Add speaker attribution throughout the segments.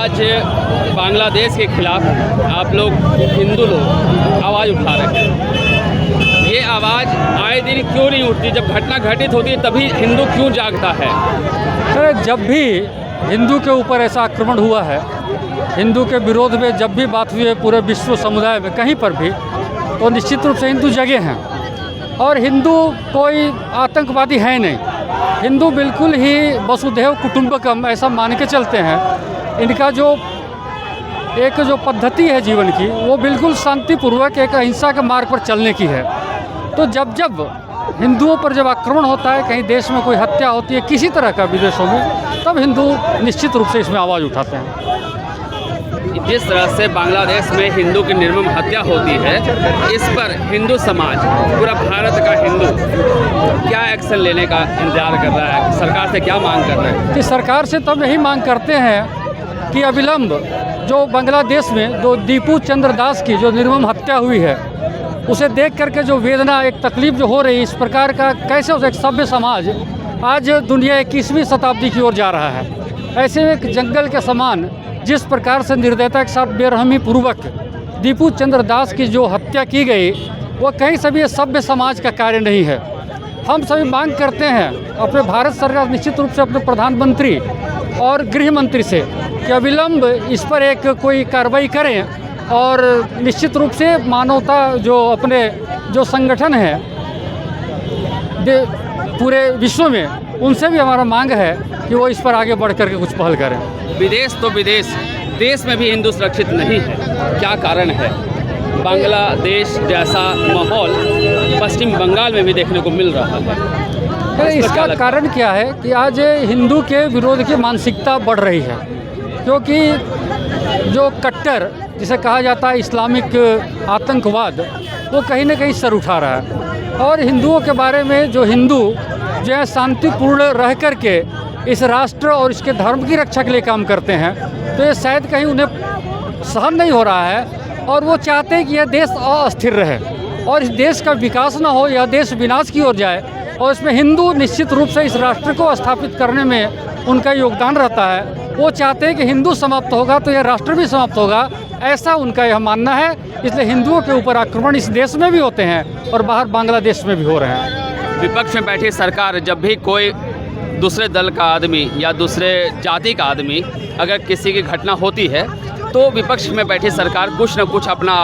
Speaker 1: आज बांग्लादेश के खिलाफ आप लोग हिंदू लोग आवाज़ उठा रहे हैं। ये आवाज़ आए दिन क्यों नहीं उठती? जब घटना घटित होती है तभी हिंदू क्यों जागता है?
Speaker 2: अरे जब भी हिंदू के ऊपर ऐसा आक्रमण हुआ है, हिंदू के विरोध में जब भी बात हुई है पूरे विश्व समुदाय में कहीं पर भी, तो निश्चित रूप से हिंदू जगे हैं। और हिंदू कोई आतंकवादी है नहीं, हिंदू बिल्कुल ही वसुधैव कुटुंबकम ऐसा मान के चलते हैं। इनका जो पद्धति है जीवन की, वो बिल्कुल शांतिपूर्वक एक अहिंसा के मार्ग पर चलने की है। तो जब जब हिंदुओं पर जब आक्रमण होता है, कहीं देश में कोई हत्या होती है किसी तरह का विदेशों में, तब हिंदू निश्चित रूप से इसमें आवाज़ उठाते हैं।
Speaker 1: जिस तरह से बांग्लादेश में हिंदू की निर्मम हत्या होती है, इस पर हिंदू समाज, पूरा भारत का हिंदू क्या एक्शन लेने का इंतजार कर रहा है? सरकार से क्या मांग कर रहे हैं?
Speaker 2: कि सरकार से तब यही मांग करते हैं कि अविलंब जो बांग्लादेश में जो दीपू चंद्र दास की जो निर्मम हत्या हुई है, उसे देख करके जो वेदना, एक तकलीफ जो हो रही है, इस प्रकार का कैसे उसे एक सभ्य समाज आज दुनिया 21वीं शताब्दी की ओर जा रहा है। ऐसे में एक जंगल के समान जिस प्रकार से निर्दयता के साथ बेरहमी पूर्वक दीपू चंद्र दास की जो हत्या की गई, वो कहीं से भी सभ्य समाज का कार्य नहीं है। हम सभी मांग करते हैं अपने भारत सरकार निश्चित रूप से अपने प्रधानमंत्री और गृह मंत्री से कि अविलंब इस पर एक कोई कार्रवाई करें और निश्चित रूप से मानवता जो अपने जो संगठन है पूरे विश्व में, उनसे भी हमारा मांग है कि वो इस पर आगे बढ़ कर के कुछ पहल करें।
Speaker 1: विदेश तो विदेश, देश में भी हिंदू सुरक्षित नहीं है, क्या कारण है? बांग्लादेश जैसा माहौल पश्चिम बंगाल में भी देखने को मिल रहा है।
Speaker 2: इसका कारण क्या है कि आज हिंदू के विरोध की मानसिकता बढ़ रही है, क्योंकि जो कट्टर जिसे कहा जाता है इस्लामिक आतंकवाद, वो कहीं ना कहीं सर उठा रहा है। और हिंदुओं के बारे में जो हिंदू जो है शांतिपूर्ण रह कर के इस राष्ट्र और इसके धर्म की रक्षा के लिए काम करते हैं, तो ये शायद कहीं उन्हें सहन नहीं हो रहा है और वो चाहते हैं कि यह देश अस्थिर रहे और इस देश का विकास ना हो, यह देश विनाश की ओर जाए। और इसमें हिंदू निश्चित रूप से इस राष्ट्र को स्थापित करने में उनका योगदान रहता है। वो चाहते हैं कि हिंदू समाप्त होगा तो यह राष्ट्र भी समाप्त होगा, ऐसा उनका यह मानना है। इसलिए हिंदुओं के ऊपर आक्रमण इस देश में भी होते हैं और बाहर बांग्लादेश में भी हो रहे हैं।
Speaker 1: विपक्ष में बैठी सरकार जब भी कोई दूसरे दल का आदमी या दूसरे जाति का आदमी अगर किसी की घटना होती है, तो विपक्ष में बैठी सरकार कुछ न कुछ अपना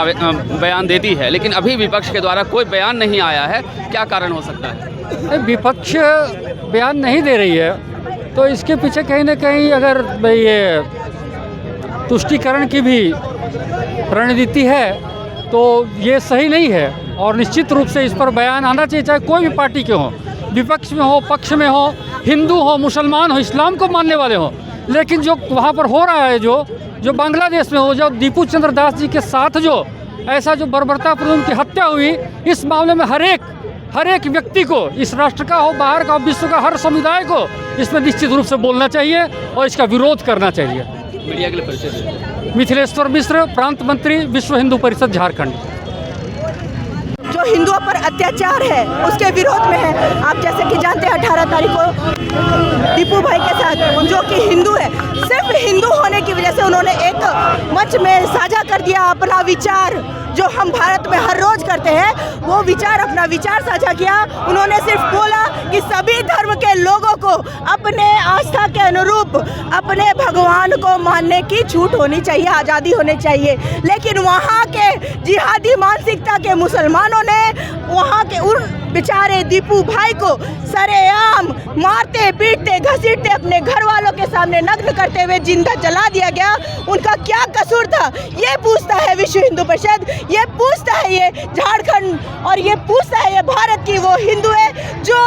Speaker 1: बयान देती है, लेकिन अभी विपक्ष के द्वारा कोई बयान नहीं आया है। क्या कारण हो सकता है?
Speaker 2: विपक्ष बयान नहीं दे रही है, तो इसके पीछे कहीं ना कहीं अगर ये तुष्टीकरण की भी रणनीति है तो ये सही नहीं है। और निश्चित रूप से इस पर बयान आना चाहिए, चाहे कोई भी पार्टी के हों, विपक्ष में हो, पक्ष में हो, हिंदू हो, मुसलमान हो, इस्लाम को मानने वाले हों। लेकिन जो वहाँ पर हो रहा है, जो बांग्लादेश में हो, जो दीपू चंद्र दास जी के साथ जो ऐसा जो बर्बरतापूर्ण उनकी हत्या हुई, इस मामले में हर एक व्यक्ति को, इस राष्ट्र का हो, बाहर का हो, विश्व का हर समुदाय को इसमें निश्चित रूप से बोलना चाहिए और इसका विरोध करना चाहिए।
Speaker 1: मीडिया के लिए परिचय।
Speaker 2: मिथिलेश्वर मिश्र, प्रांत मंत्री, विश्व हिंदू परिषद, झारखंड।
Speaker 3: जो हिंदुओं पर अत्याचार है उसके विरोध में है। आप जैसे कि जानते हैं 18 तारीख को दीपू भाई के साथ, जो कि हिंदू है, सिर्फ हिंदू होने की वजह से उन्होंने एक मंच में साझा कर दिया अपना विचार, जो हम भारत में हर रोज करते हैं, वो विचार, अपना विचार साझा किया। उन्होंने सिर्फ बोला कि सभी धर्म के लोगों को अपने आस्था के अनुरूप अपने भगवान को मानने की छूट होनी चाहिए, आज़ादी होनी चाहिए। लेकिन वहाँ के जिहादी मानसिकता के मुसलमानों ने वहाँ के उन बेचारे दीपू भाई को सरेआम मारते, पीटते, घसीटते, अपने घर वालों के सामने नग्न करते हुए जिंदा जला दिया गया। उनका क्या कसूर था, ये पूछता है विश्व हिंदू परिषद, ये पूछता है ये झारखंड, और ये पूछता है ये भारत की वो हिंदू है जो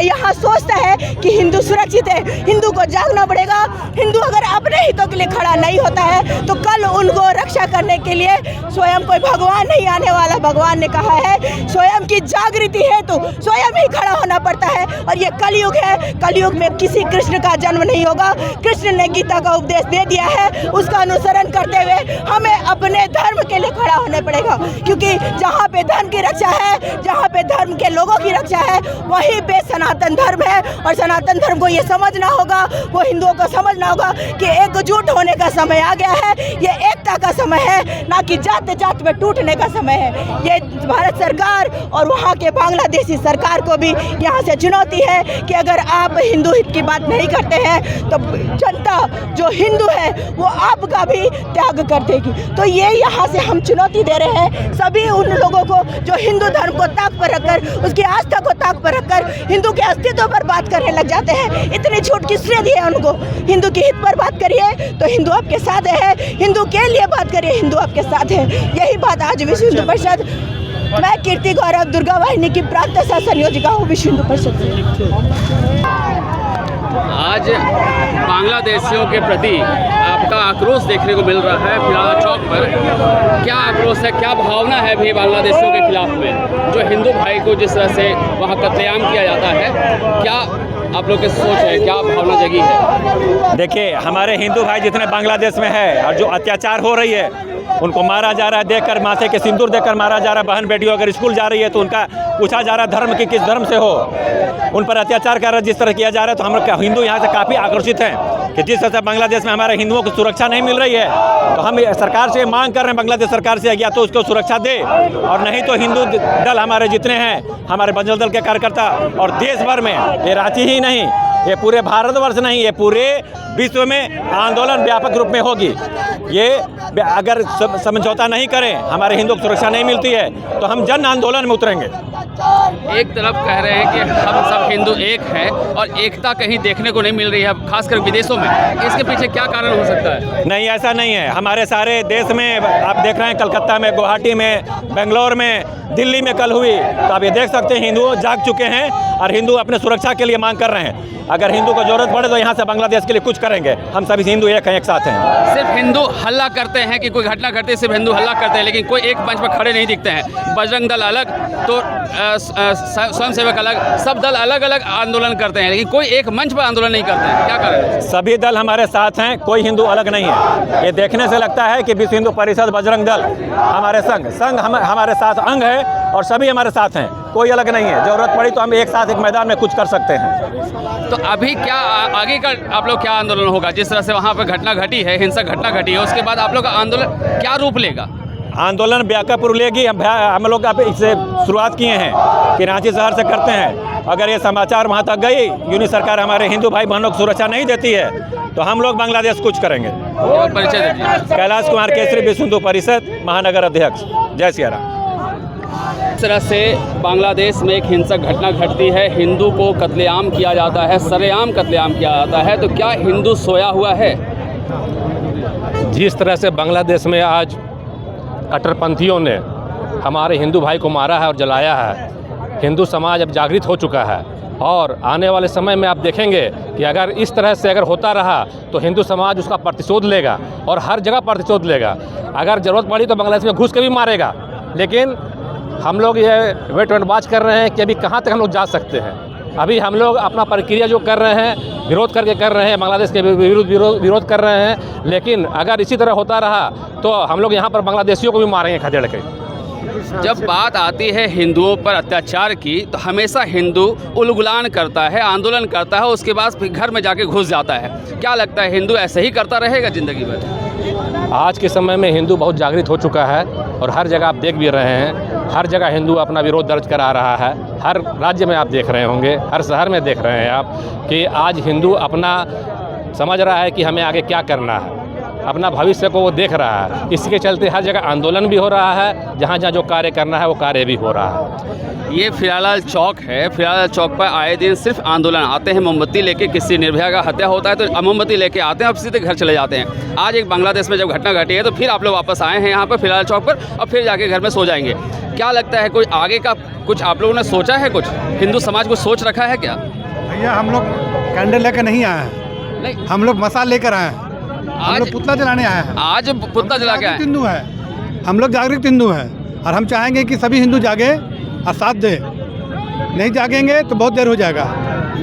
Speaker 3: यहाँ सोचता है कि हिंदू सुरक्षित है। हिंदू को जागना पड़ेगा। हिंदू अगर अपने हितों के लिए खड़ा नहीं होता है तो कल उनको रक्षा करने के लिए स्वयं कोई भगवान नहीं आने वाला। भगवान ने कहा है स्वयं की जागृति है तो स्वयं ही खड़ा होना पड़ता है। और ये कलयुग है, कलयुग में किसी कृष्ण का जन्म नहीं होगा। कृष्ण ने गीता का उपदेश दे दिया है, उसका अनुसरण करते हुए हमें अपने धर्म के लिए खड़ा होना पड़ेगा। क्योंकि जहाँ पे धर्म की रक्षा है, जहाँ पे धर्म के लोगों की रक्षा है, वहीं पे सनातन धर्म है और सनातन धर्म को ये समझना होगा, वो हिंदुओं को समझना होगा कि एकजुट होने का समय आ गया है। ये एकता का समय है, ना कि जात जात में टूटने का समय है। ये भारत सरकार और वहाँ के बांग्लादेशी सरकार को भी यहाँ से चुनौती है कि अगर आप हिंदू हित की बात नहीं करते हैं तो जनता जो हिंदू है वो आपका भी त्याग कर देगी। तो ये यहाँ से हम चुनौती दे रहे हैं सभी उन लोगों को जो हिंदू धर्म को ताक पर रखकर, उसकी आस्था को ताक पर रखकर हिंदू के अस्तित्व पर बात करने लग जाते हैं। इतनी छूट किसने दी है उनको? हिंदू के हित पर बात करिए तो हिंदू आपके साथ है, हिंदू के लिए बात करिए, हिंदू आपके साथ है। यही बात आज विश्व हिंदू परिषद, मैं कीर्ति गौरव दुर्गा वाहिनी की प्रांत सह संयोजिका हूँ विश्व हिंदू परिषद से।
Speaker 1: आज बांग्लादेशियों के प्रति आपका आक्रोश देखने को मिल रहा है फिराला चौक पर। क्या आक्रोश है, क्या भावना है भी बांग्लादेशियों के खिलाफ में, जो हिंदू भाई को जिस तरह से वहाँ कत्लेआम किया जाता है? क्या आप लोग की सोच है, क्या भावना जगी है?
Speaker 4: देखिए, हमारे हिंदू भाई जितने बांग्लादेश में है और जो अत्याचार हो रही है, उनको मारा जा रहा है, देखकर माथे के सिंदूर देकर मारा जा रहा है। बहन बेटियों अगर स्कूल जा रही है तो उनका पूछा जा रहा है धर्म की किस धर्म से हो, उन पर अत्याचार कर जिस तरह किया जा रहा है। तो हम लोग हिंदू यहाँ से काफ़ी आकर्षित हैं कि जिस तरह से बांग्लादेश में हमारे हिंदुओं को सुरक्षा नहीं मिल रही है, तो हम सरकार से मांग कर रहे हैं, बांग्लादेश सरकार से, या तो उसको सुरक्षा दे और नहीं तो हिंदू दल हमारे जितने हैं, हमारे बजरंग दल के कार्यकर्ता और देश भर में, ये रांची ही नहीं, ये पूरे भारतवर्ष नहीं, ये पूरे विश्व में आंदोलन व्यापक रूप में होगी। ये अगर समझौता नहीं करें, हमारे हिंदुओं को सुरक्षा नहीं मिलती है, तो हम जन आंदोलन में उतरेंगे।
Speaker 1: एक तरफ कह रहे हैं कि हम सब हिंदू एक हैं और एकता कहीं देखने को नहीं मिल रही है, खासकर विदेशों में। इसके पीछे क्या कारण हो सकता है?
Speaker 4: नहीं, ऐसा नहीं है। हमारे सारे देश में आप देख रहे हैं, कलकत्ता में, गुवाहाटी में, बेंगलोर में, दिल्ली में कल हुई, तो आप ये देख सकते हैं हिंदू जाग चुके हैं और हिंदू अपने सुरक्षा के लिए मांग कर रहे हैं। अगर हिंदू को जरूरत पड़े तो यहाँ से बांग्लादेश के लिए कुछ करेंगे। हम सभी हिंदू एक हैं, एक साथ हैं।
Speaker 1: सिर्फ हिंदू हल्ला करते हैं कि कोई घटना घटती है सिर्फ हिंदू हल्ला करते हैं, लेकिन कोई एक मंच पर खड़े नहीं दिखते हैं। बजरंग दल अलग, तो स्वयंसेवक अलग, सब दल अलग अलग आंदोलन करते हैं, लेकिन कोई एक मंच पर आंदोलन नहीं करते हैं। क्या कारण है?
Speaker 4: सभी दल हमारे साथ हैं, कोई हिंदू अलग नहीं है। ये देखने से लगता है कि विश्व हिंदू परिषद, बजरंग दल हमारे संघ हमारे साथ अंग है और सभी हमारे साथ हैं, कोई अलग नहीं है। जरूरत पड़ी तो हम एक साथ एक मैदान में कुछ कर सकते हैं।
Speaker 1: तो अभी क्या आगे का आप लोग क्या आंदोलन होगा? जिस तरह से वहाँ पर घटना घटी है, हिंसक घटना घटी है, उसके बाद आप लोग का आंदोलन क्या रूप लेगा?
Speaker 4: आंदोलन व्यापक रूप लेगी। हम लोग अब इससे शुरुआत किए हैं कि रांची शहर से करते हैं। अगर ये समाचार वहाँ तक गई, यूनियन सरकार हमारे हिंदू भाई बहनों को सुरक्षा नहीं देती है, तो हम लोग बांग्लादेश कुछ करेंगे।
Speaker 1: परिचय दीजिए।
Speaker 4: कैलाश कुमार केसरी, विश्व हिंदू परिषद महानगर अध्यक्ष। जय सिया राम।
Speaker 1: इस तरह से बांग्लादेश में एक हिंसक घटना घटती है, हिंदू को कत्लेआम किया जाता है, सरेआम कत्लेआम किया जाता है, तो क्या हिंदू सोया हुआ है?
Speaker 5: जिस तरह से बांग्लादेश में आज कट्टरपंथियों ने हमारे हिंदू भाई को मारा है और जलाया है, हिंदू समाज अब जागृत हो चुका है और आने वाले समय में आप देखेंगे कि अगर इस तरह से अगर होता रहा तो हिंदू समाज उसका प्रतिशोध लेगा और हर जगह प्रतिशोध लेगा। अगर ज़रूरत पड़ी तो बांग्लादेश में घुस के भी मारेगा, लेकिन हम लोग ये वेट एंड वॉच कर रहे हैं कि अभी कहाँ तक हम लोग जा सकते हैं। अभी हम लोग अपना प्रक्रिया जो कर रहे हैं, विरोध करके कर रहे हैं, बांग्लादेश के विरोध कर रहे हैं, लेकिन अगर इसी तरह होता रहा तो हम लोग यहाँ पर बांग्लादेशियों को भी मारेंगे खदेड़ के।
Speaker 1: जब बात आती है हिंदुओं पर अत्याचार की, तो हमेशा हिंदू उलगुलान करता है, आंदोलन करता है, उसके बाद फिर घर में जाके घुस जाता है। क्या लगता है हिंदू ऐसे ही करता रहेगा ज़िंदगी भर?
Speaker 5: आज के समय में हिंदू बहुत जागृत हो चुका है और हर जगह आप देख भी रहे हैं, हर जगह हिंदू अपना विरोध दर्ज करा रहा है। हर राज्य में आप देख रहे होंगे, हर शहर में देख रहे हैं आप कि आज हिंदू अपना समझ रहा है कि हमें आगे क्या करना है, अपना भविष्य को वो देख रहा है। इसके चलते हर जगह आंदोलन भी हो रहा है, जहाँ जहाँ जो कार्य करना है वो कार्य भी हो रहा है।
Speaker 1: ये फिराला चौक है, फिराला चौक पर आए दिन सिर्फ आंदोलन आते हैं, मोमबत्ती लेके, किसी निर्भया का हत्या होता है तो मोमबत्ती लेके आते हैं और सीधे घर चले जाते हैं। आज एक बांग्लादेश में जब घटना घटी है तो फिर आप लोग वापस आए हैं यहाँ पर फिराला चौक पर और फिर जाके घर में सो जाएंगे। क्या लगता है कोई आगे का कुछ आप लोगों ने सोचा है? कुछ हिंदू समाज को सोच रखा है क्या?
Speaker 6: भैया हम लोग कैंडल लेकर नहीं आए हैं,
Speaker 1: नहीं,
Speaker 6: हम लोग मसाल लेकर आए हैं। हम लोग पुतला जलाने आए हैं।
Speaker 1: आज पुतला जला के आए।
Speaker 6: हिंदू है, हम लोग जागरूक हिंदू हैं और हम चाहेंगे कि सभी हिंदू जागे और साथ दे। नहीं जागेंगे तो बहुत देर हो जाएगा।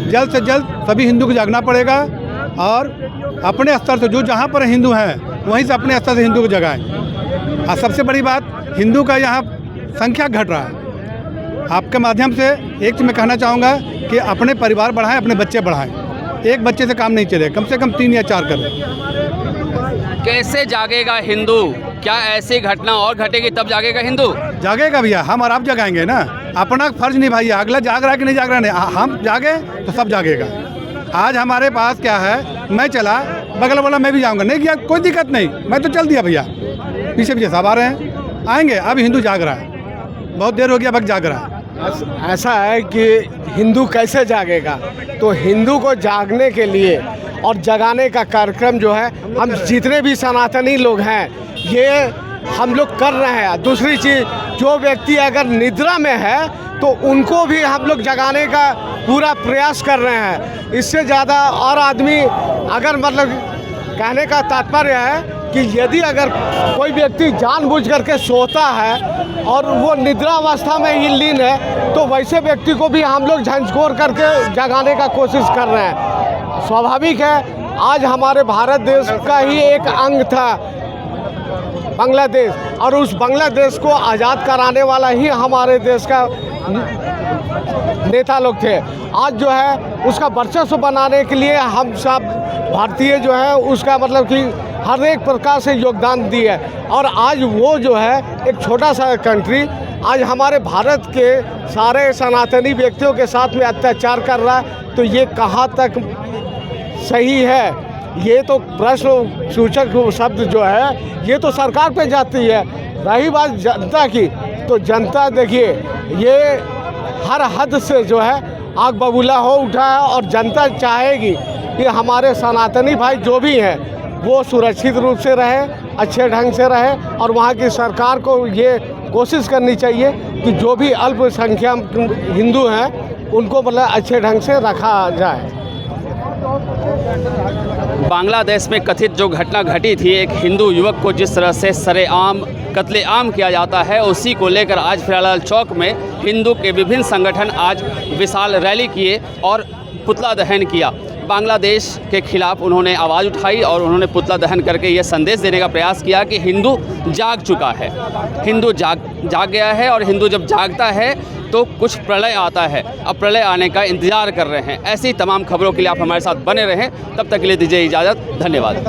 Speaker 6: जल्द से जल्द सभी हिंदू को जागना पड़ेगा और अपने स्तर से जो जहाँ पर हिंदू हैं वहीं से अपने स्तर से हिंदू को जगाएं। और सबसे बड़ी बात, हिंदू का यहाँ संख्या घट रहा है। आपके माध्यम से एक चीज़ मैं कहना चाहूँगा कि अपने परिवार बढ़ाएं, अपने बच्चे बढ़ाएं। एक बच्चे से काम नहीं चले, कम से कम 3 या 4 करें।
Speaker 1: कैसे जागेगा हिंदू? क्या ऐसी घटना और घटेगी तब जागेगा हिंदू?
Speaker 6: जागेगा भैया, हम और आप जगाएंगे ना। अपना फर्ज निभाइए, अगला जाग रहा है कि नहीं जाग रहा नहीं, हम जागे तो सब जागेगा। आज हमारे पास क्या है, मैं चला, बगल वाला मैं भी जाऊंगा, नहीं किया कोई दिक्कत नहीं, मैं तो चल दिया भैया। पीछे पीछे सब आ रहे हैं, आएंगे। अब हिंदू जाग रहा है, बहुत देर हो गया, अब जाग रहा है।
Speaker 7: ऐसा है कि हिंदू कैसे जागेगा, तो हिंदू को जागने के लिए और जगाने का कार्यक्रम जो है हम जितने भी सनातनी लोग हैं ये हम लोग कर रहे हैं। दूसरी चीज़, जो व्यक्ति अगर निद्रा में है तो उनको भी हम लोग जगाने का पूरा प्रयास कर रहे हैं। इससे ज़्यादा और आदमी अगर मतलब कहने का तात्पर्य है कि यदि अगर कोई व्यक्ति जानबूझ करके सोता है और वो निद्रावस्था में ही लीन है तो वैसे व्यक्ति को भी हम लोग झंझोर करके जगाने का कोशिश कर रहे हैं। स्वाभाविक है, आज हमारे भारत देश का ही एक अंग था बांग्लादेश, और उस बांग्लादेश को आज़ाद कराने वाला ही हमारे देश का नेता लोग थे। आज जो है उसका वर्चस्व बनाने के लिए हम सब भारतीय जो है उसका मतलब कि हर एक प्रकार से योगदान दिए, और आज वो जो है एक छोटा सा कंट्री आज हमारे भारत के सारे सनातनी व्यक्तियों के साथ में अत्याचार कर रहा है, तो ये कहाँ तक सही है? ये तो प्रश्न सूचक शब्द जो है ये तो सरकार पे जाती है। रही बात जनता की, तो जनता देखिए ये हर हद से जो है आग बबूला हो उठा है, और जनता चाहेगी कि हमारे सनातनी भाई जो भी हैं वो सुरक्षित रूप से रहे, अच्छे ढंग से रहे, और वहाँ की सरकार को ये कोशिश करनी चाहिए कि जो भी अल्पसंख्यक हिंदू हैं उनको मतलब अच्छे ढंग से रखा जाए।
Speaker 1: बांग्लादेश में कथित जो घटना घटी थी, एक हिंदू युवक को जिस तरह से सरेआम कत्लेआम किया जाता है, उसी को लेकर आज फिलहाल चौक में हिंदू के विभिन्न संगठन आज विशाल रैली किए और पुतला दहन किया। बांग्लादेश के खिलाफ उन्होंने आवाज़ उठाई और उन्होंने पुतला दहन करके ये संदेश देने का प्रयास किया कि हिंदू जाग चुका है, हिंदू जाग गया है, और हिंदू जब जागता है तो कुछ प्रलय आता है। अब प्रलय आने का इंतज़ार कर रहे हैं। ऐसी तमाम खबरों के लिए आप हमारे साथ बने रहें। तब तक के लिए दीजिए इजाज़त। धन्यवाद।